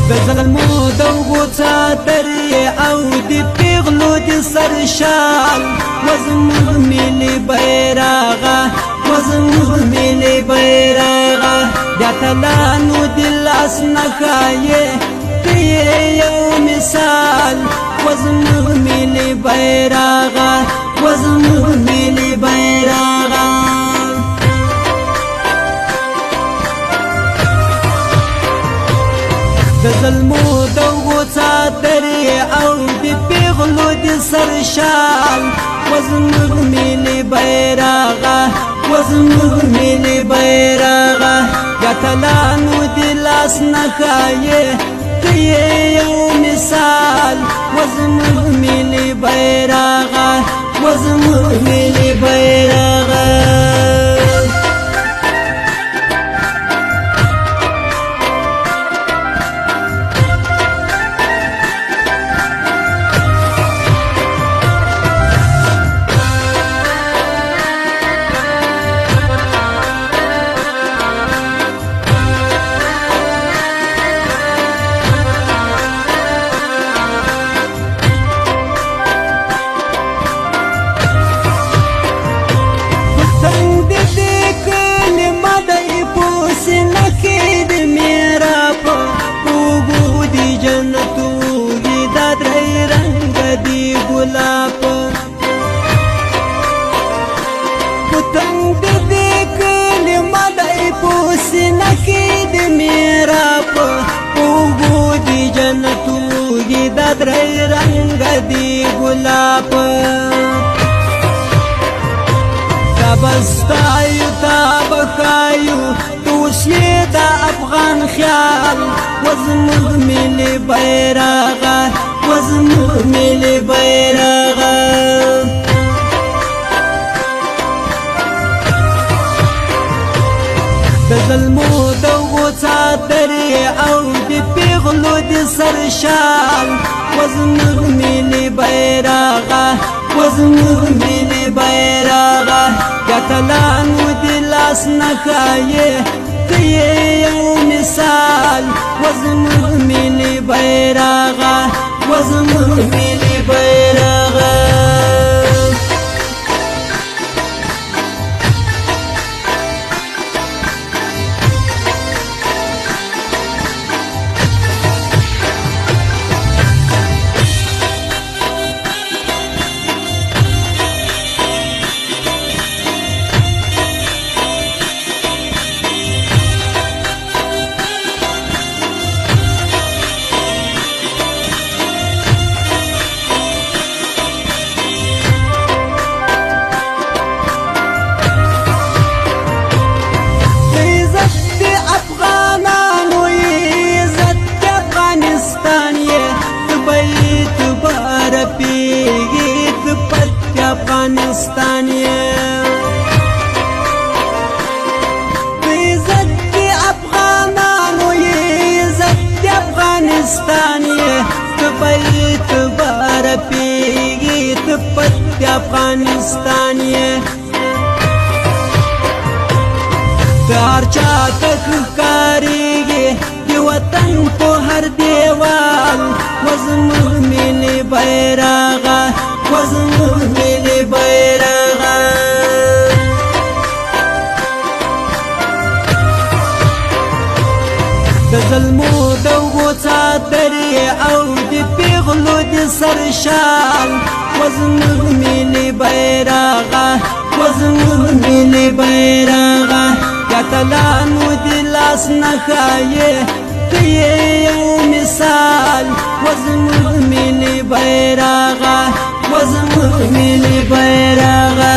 بظلمو دوغو څادرې او د پیغلو د سرشال وزموږ ملي بیرغه وزموږ ملي بیرغه د اتلانو د لاس نښه یې یو مثال وزموږ ملي بیرغه وزموږ ملي بیرغه د ظلمو دوغو څادرې او د پیغلو د سرشال وزموږ ملي بیرغه وزموږ ملي بیرغه د اتلانو د لاس نښه یې یو مثال وزموږ ملي بیرغه وزموږ ملي بیرغه درې رنگ دی ګلاب تبستایو تبخایو توشی د افغان خیال وزموږ ملي بیرغه وزموږ ملي بیرغه د ظلمو دوغو څادرې او د پیغلو د سرشال وزموږ ملي بیرغه وزموږ ملي بیرغه د اتلانو د لاس نښه یې یو مثال وزموږ ملي بیرغه وزموږ ملي بیرغه افغانستان عزت دی افغانانو عزت دی افغانستان بیت بار پیگی تپت افغانستان دار چاته ښکاریږي د وطن په هر دیوال وزموږ ملي بیرغه وزموږ ملي بیرغه د ظلمو دوغو څادرې او د پیغلو د سرشال وزموږ ملي بیرغه وزموږ ملي بیرغه د اتلانو د لاس نښه یې یو مثال وزموږ ملي بیرغه وزموږ ملي بیرغه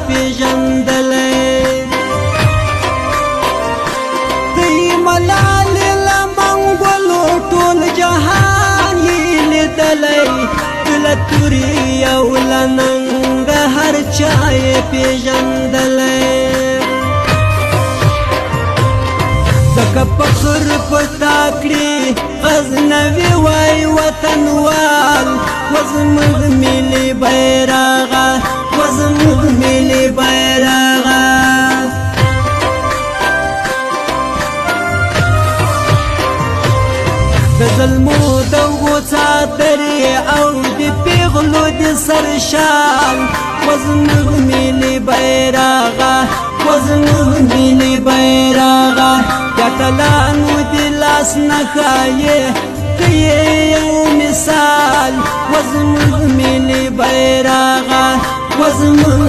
پیژندلی دی ملالی لمنگولو ټول جهان یې لیدلی لتوری او لننګ هر چا یې پیژندلی ځکه فخر پتا کړي غزنوي وای وطنوال وزموږ ملي بیرغه وزموږ ملي بیرغه د ظلمو د غوڅاترې او د پیغلو د سرشال وزموږ ملي بیرغه وزموږ ملي بیرغه یاتلانو د لاس نښه یې که یو مثال وزموږ ملي بیرغه وزموږ